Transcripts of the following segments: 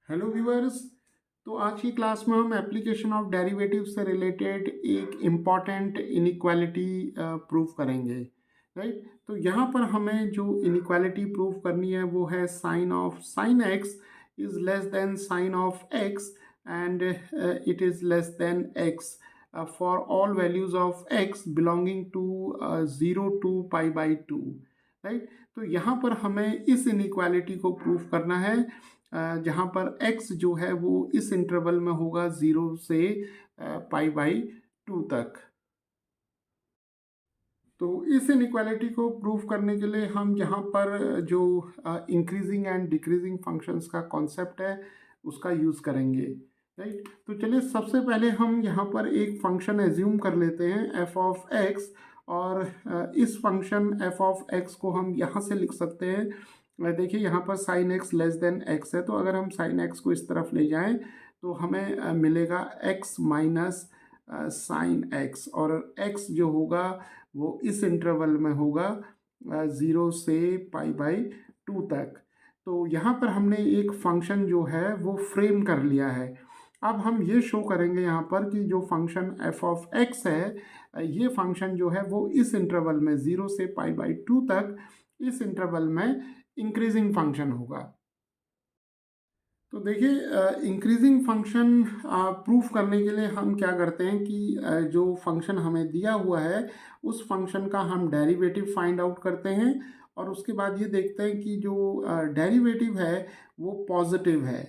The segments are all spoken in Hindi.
Hello viewers. तो आज की क्लास में हम एप्लीकेशन ऑफ डेरिवेटिव से रिलेटेड एक इम्पॉर्टेंट इनइक्वालिटी प्रूव करेंगे। राइट, तो यहाँ पर हमें जो इनइक्वालिटी प्रूव करनी है वो है sine of sine x is less than sine of x and it is less than x for all values of x belonging to 0 to π/2। Right, तो यहाँ पर हमें इस इनइक्वालिटी को प्रूव करना है जहाँ पर x जो है वो इस इंटरवल में होगा 0 से π/2 तक। तो इस इनइक्वालिटी को प्रूव करने के लिए हम यहाँ पर जो इंक्रीजिंग एंड डिक्रीजिंग फंक्शंस का कॉन्सेप्ट है उसका यूज़ करेंगे। राइट, तो चलिए सबसे पहले हम यहाँ पर एक फंक्शन एज्यूम कर लेते हैं f ऑफ x। और इस फंक्शन f ऑफ x को हम यहाँ से लिख सकते हैं। देखिए यहाँ पर sign X less than x है, तो अगर हम साइन एक्स को इस तरफ ले जाएं तो हमें मिलेगा x माइनस साइन एक्स, और x जो होगा वो इस इंटरवल में होगा 0 से π/2 तक। तो यहाँ पर हमने एक फंक्शन जो है वो फ्रेम कर लिया है। अब हम ये शो करेंगे यहाँ पर कि जो फंक्शन f ऑफ x है, ये फंक्शन जो है वो इस इंटरवल में 0 से π/2 तक इस इंटरवल में इंक्रीजिंग फंक्शन होगा। तो देखिए इंक्रीजिंग फंक्शन प्रूफ करने के लिए हम क्या करते हैं कि जो फंक्शन हमें दिया हुआ है उस फंक्शन का हम डेरिवेटिव फाइंड आउट करते हैं, और उसके बाद ये देखते हैं कि जो डेरिवेटिव है वो पॉजिटिव है।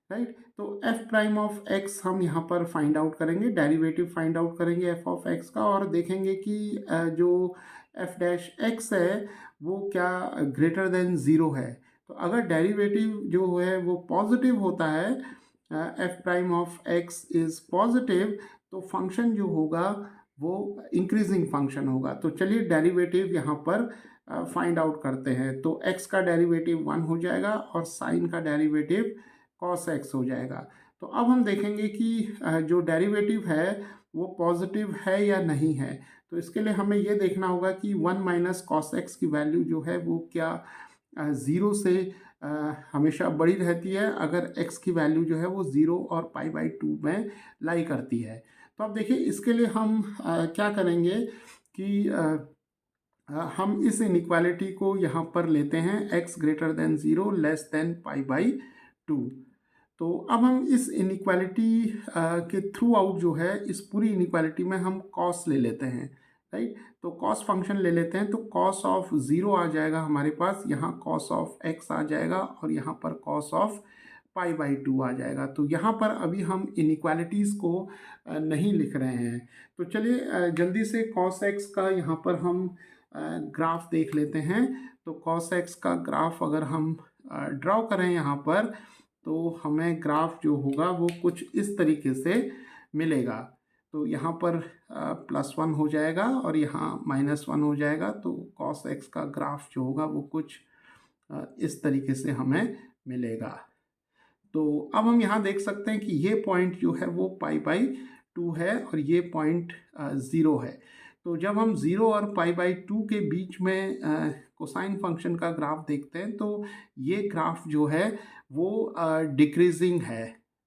राइट, तो एफ प्राइम ऑफ एक्स हम यहाँ पर फाइंड आउट करेंगे, डेरिवेटिव फाइंड आउट करेंगे एफ ऑफ एक्स का, और देखेंगे कि जो एफ डैश एक्स है वो क्या ग्रेटर देन ज़ीरो है। तो अगर डेरिवेटिव जो है वो पॉजिटिव होता है, F prime of x is positive, तो फंक्शन जो होगा वो इंक्रीजिंग फंक्शन होगा। तो चलिए डेरिवेटिव यहाँ पर फाइंड आउट करते हैं। तो x का डेरिवेटिव 1 हो जाएगा और साइन का डेरिवेटिव cos x हो जाएगा। तो अब हम देखेंगे कि जो डेरिवेटिव है वो पॉजिटिव है या नहीं है। तो इसके लिए हमें ये देखना होगा कि 1 माइनस कॉस एक्स की वैल्यू जो है वो क्या 0 से हमेशा बड़ी रहती है अगर x की वैल्यू जो है वो 0 और π/2 में लाई करती है। तो अब देखिए इसके लिए हम क्या करेंगे कि हम इस इनइक्वालिटी को यहाँ पर लेते हैं x greater than 0 less than π/2। तो अब हम इस इनइक्वालिटी के थ्रू आउट जो है इस पूरी इनइक्वालिटी में हम कॉस ले लेते हैं। राइट, तो कॉस फंक्शन ले लेते हैं, तो कॉस ऑफ 0 आ जाएगा हमारे पास, यहाँ कॉस ऑफ x आ जाएगा और यहाँ पर कॉस ऑफ π/2 आ जाएगा। तो यहाँ पर अभी हम इनइक्वालिटीज़ को नहीं लिख रहे हैं। तो चलिए जल्दी से कॉस x का यहाँ पर हम ग्राफ देख लेते हैं। तो कॉस x का ग्राफ अगर हम ड्रॉ करें यहाँ पर, तो हमें ग्राफ जो होगा वो कुछ इस तरीके से मिलेगा। तो यहाँ पर +1 हो जाएगा और यहाँ -1 हो जाएगा। तो cos x का ग्राफ जो होगा वो कुछ इस तरीके से हमें मिलेगा। तो अब हम यहाँ देख सकते हैं कि ये पॉइंट जो है वो π/2 है और ये पॉइंट 0 है। तो जब हम 0 और π/2 के बीच में कोसाइन फंक्शन का ग्राफ देखते हैं तो ये ग्राफ जो है वो डिक्रीजिंग है।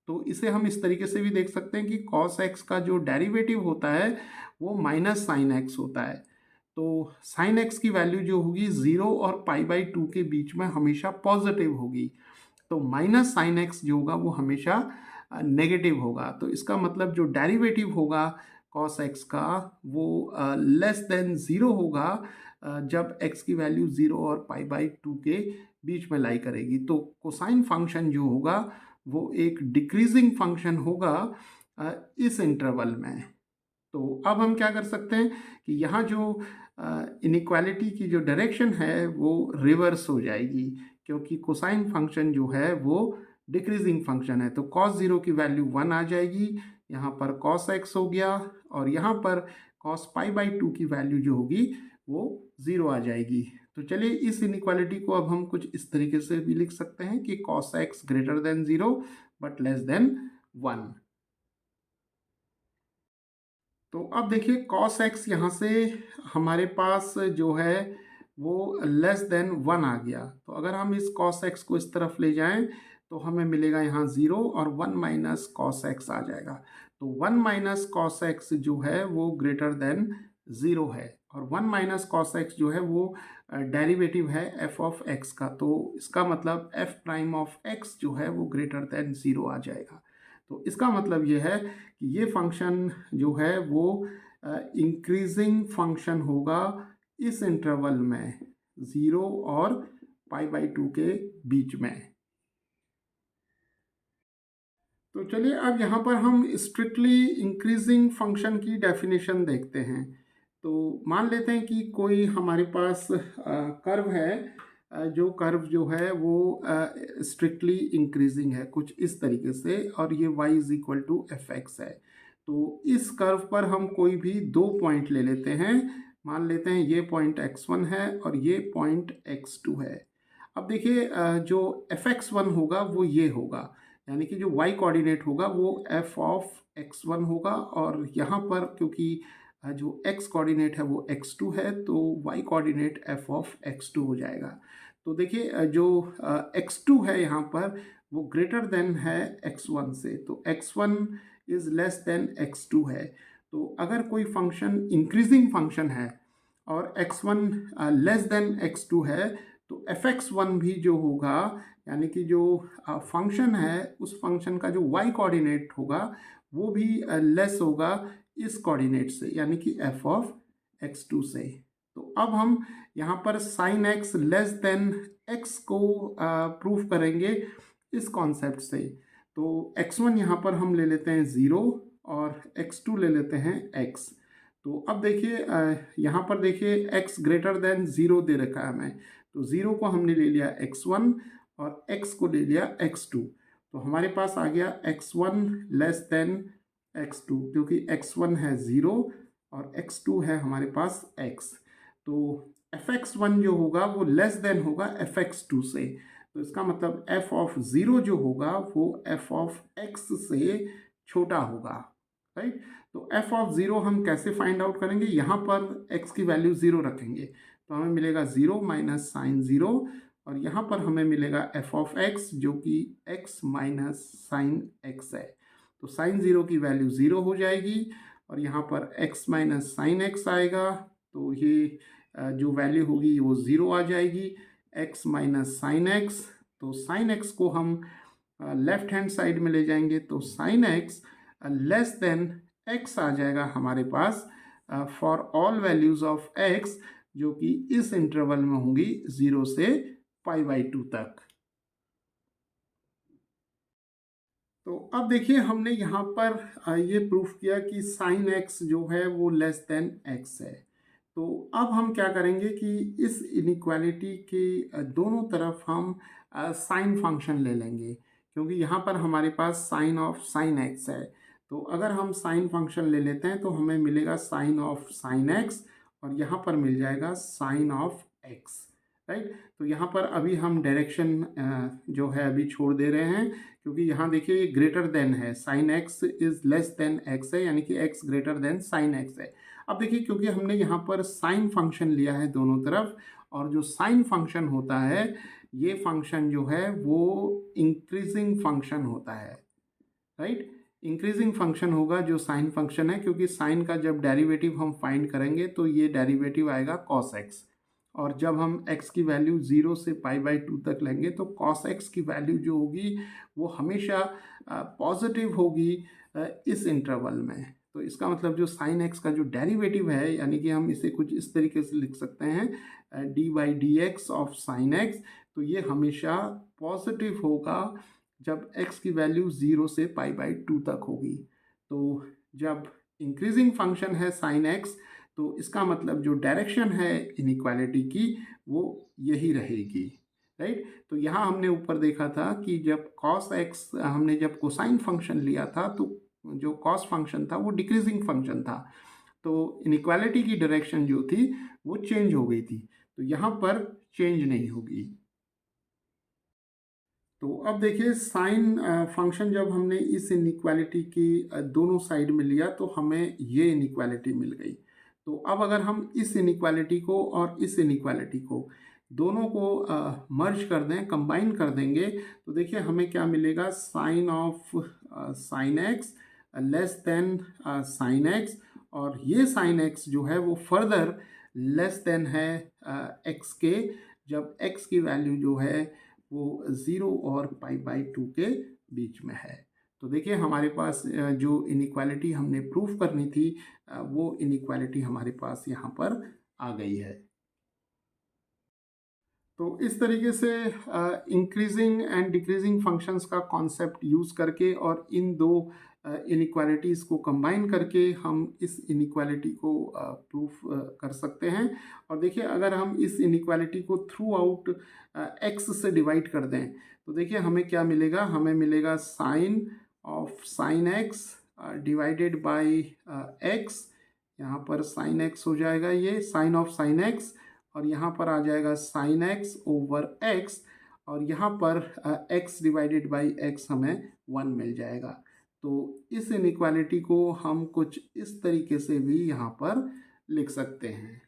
तो इसे हम इस तरीके से भी देख सकते हैं कि cos x का जो डेरिवेटिव होता है वो माइनस साइन एक्स होता है। तो साइन एक्स की वैल्यू जो होगी 0 और π/2 के बीच में हमेशा पॉजिटिव होगी। तो माइनस साइन एक्स जो होगा वो हमेशा नेगेटिव होगा। तो इसका मतलब जो डेरिवेटिव होगा कॉस एक्स का वो लेस देन ज़ीरो होगा जब एक्स की वैल्यू 0 और π/2 के बीच में लाई करेगी। तो कोसाइन फंक्शन जो होगा वो एक डिक्रीजिंग फंक्शन होगा इस इंटरवल में। तो अब हम क्या कर सकते हैं कि यहाँ जो इनइक्वालिटी की जो डायरेक्शन है वो रिवर्स हो जाएगी, क्योंकि कोसाइन फंक्शन जो है वो डिक्रीजिंग फंक्शन है। तो cos 0 की वैल्यू 1 आ जाएगी, यहाँ पर cos x हो गया, और यहाँ पर cos π/2 की वैल्यू जो होगी वो 0 आ जाएगी। तो चलिए इस इनइक्वालिटी को अब हम कुछ इस तरीके से भी लिख सकते हैं कि cos x greater than 0 but less than 1। तो अब देखिए cos x यहाँ से हमारे पास जो है वो लेस देन 1 आ गया। तो अगर हम इस cos x को इस तरफ ले जाएं तो हमें मिलेगा यहाँ 0 और 1 माइनस कॉस एक्स आ जाएगा। तो 1 माइनस कॉस एक्स जो है वो ग्रेटर देन 0 है, और 1 माइनस कॉस एक्स जो है वो डेरिवेटिव है एफ ऑफ एक्स का। तो इसका मतलब एफ प्राइम ऑफ एक्स जो है वो ग्रेटर देन 0 आ जाएगा। तो इसका मतलब ये है कि ये फंक्शन जो है वो इंक्रीजिंग फंक्शन होगा इस इंटरवल में 0 और π/2 के बीच में। तो चलिए अब यहाँ पर हम स्ट्रिक्टली इंक्रीजिंग फंक्शन की डेफिनेशन देखते हैं। तो मान लेते हैं कि कोई हमारे पास कर्व है, जो कर्व जो है वो स्ट्रिक्टली इंक्रीजिंग है कुछ इस तरीके से, और ये y is equal to F X है। तो इस कर्व पर हम कोई भी दो पॉइंट ले लेते हैं। मान लेते हैं ये पॉइंट x1 है और ये पॉइंट x2 है। अब देखिए जो एफ एक्स वन होगा वो ये होगा, यानी कि जो y कोऑर्डिनेट होगा वो f ऑफ x1 होगा, और यहाँ पर क्योंकि जो x कोऑर्डिनेट है वो x2 है तो y coordinate f of x2 हो जाएगा। तो देखिए जो x2 है यहाँ पर वो ग्रेटर देन है x1 से, तो x1 is less then x2 है। तो अगर कोई फंक्शन इंक्रीजिंग फंक्शन है और x1 लेस देन x2 है, तो fx1 भी जो होगा, यानी कि जो फंक्शन है उस फंक्शन का जो y कोऑर्डिनेट होगा वो भी लेस होगा इस कोऑर्डिनेट से, यानी कि f ऑफ x2 से। तो अब हम यहाँ पर sin x less than x को प्रूफ करेंगे इस कॉन्सेप्ट से। तो x1 यहाँ पर हम ले लेते हैं 0 और x2 ले लेते हैं x। तो अब देखिए यहाँ पर देखिए x ग्रेटर देन 0 दे रखा है हमें, तो 0 को हमने ले लिया x1 और x को ले लिया x2। तो हमारे पास आ गया x1 लेस देन x2, क्योंकि x1 है 0 और x2 है हमारे पास x। तो fx1 जो होगा वो लेस देन होगा fx2 से। तो इसका मतलब f ऑफ 0 जो होगा वो f ऑफ x से छोटा होगा, राइट। तो f ऑफ 0 हम कैसे फाइंड आउट करेंगे, यहाँ पर x की वैल्यू 0 रखेंगे तो हमें मिलेगा 0 माइनस साइन 0, और यहाँ पर हमें मिलेगा f ऑफ x जो कि x माइनस साइन x है। तो साइन 0 की वैल्यू 0 हो जाएगी और यहाँ पर x माइनस साइन x आएगा, तो ये जो वैल्यू होगी वो 0 आ जाएगी, x माइनस साइन x। तो साइन x को हम लेफ्ट हैंड साइड में ले जाएंगे तो sine x less than x आ जाएगा हमारे पास for all values of x, जो कि इस इंटरवल में होंगी 0 से π/2 तक। तो अब देखिए हमने यहाँ पर ये प्रूफ किया कि साइन x जो है वो लेस देन x है। तो अब हम क्या करेंगे कि इस इनइक्वालिटी के दोनों तरफ हम साइन फंक्शन ले लेंगे, क्योंकि यहाँ पर हमारे पास साइन ऑफ साइन x है। तो अगर हम साइन फंक्शन ले लेते हैं तो हमें मिलेगा साइन ऑफ साइन x, और यहाँ पर मिल जाएगा साइन ऑफ x, राइट। तो यहाँ पर अभी हम डायरेक्शन जो है अभी छोड़ दे रहे हैं, क्योंकि यहाँ देखिए ये ग्रेटर देन है, sine x is less than x है, यानी कि x greater than sine x है। अब देखिए क्योंकि हमने यहाँ पर साइन फंक्शन लिया है दोनों तरफ, और जो साइन फंक्शन होता है ये फंक्शन जो है वो इंक्रीजिंग फंक्शन होता है, राइट। इंक्रीजिंग फंक्शन होगा जो साइन फंक्शन है, क्योंकि साइन का जब डेरिवेटिव हम फाइंड करेंगे तो ये डेरिवेटिव आएगा कॉस एक्स, और जब हम x की वैल्यू 0 से π/2 तक लेंगे तो cos x की वैल्यू जो होगी वो हमेशा पॉजिटिव होगी इस इंटरवल में। तो इसका मतलब जो sin x का जो डेरिवेटिव है, यानी कि हम इसे कुछ इस तरीके से लिख सकते हैं dy/dx ऑफ sin x, तो ये हमेशा पॉजिटिव होगा जब x की वैल्यू 0 से π/2 तक होगी। तो जब इंक्रीजिंग फंक्शन है sin x, तो इसका मतलब जो डायरेक्शन है इनइक्वालिटी की वो यही रहेगी, राइट। तो यहाँ हमने ऊपर देखा था कि जब cos x हमने जब कोसाइन फंक्शन लिया था तो जो cos फंक्शन था वो डिक्रीजिंग फंक्शन था, तो इनइक्वालिटी की डायरेक्शन जो थी वो चेंज हो गई थी, तो यहाँ पर चेंज नहीं होगी। तो अब देखिए साइन फंक्शन जब हमने इस इनइक्वालिटी की दोनों साइड में लिया तो हमें ये इनइक्वालिटी मिल गई। तो अब अगर हम इस इनइक्वालिटी को और इस इनइक्वालिटी को दोनों को मर्ज कर दें, कंबाइन कर देंगे, तो देखिए हमें क्या मिलेगा, sine of sine X less than sine X, और ये साइन एक्स जो है वो फर्दर लेस देन है एक्स के, जब एक्स की वैल्यू जो है वो 0 और पाई/2 के बीच में है। तो देखिए हमारे पास जो इनइक्वालिटी हमने प्रूफ करनी थी वो इनइक्वालिटी हमारे पास यहाँ पर आ गई है। तो इस तरीके से इंक्रीजिंग एंड डिक्रीजिंग फंक्शंस का कॉन्सेप्ट यूज़ करके और इन दो इनइक्वालिटीज़ को कंबाइन करके हम इस इनइक्वालिटी को प्रूफ कर सकते हैं। और देखिए अगर हम इस इनइक्वालिटी को थ्रू आउट एक्स से डिवाइड कर दें, तो देखिए हमें क्या मिलेगा, हमें मिलेगा sine of sine X divided by X. यहाँ पर साइन एक्स हो जाएगा, ये साइन ऑफ साइन एक्स, और यहाँ पर आ जाएगा साइन एक्स ओवर एक्स, और यहाँ पर एक्स डिवाइडेड बाई एक्स हमें 1 मिल जाएगा। तो इस इनइक्वालिटी को हम कुछ इस तरीके से भी यहाँ पर लिख सकते हैं।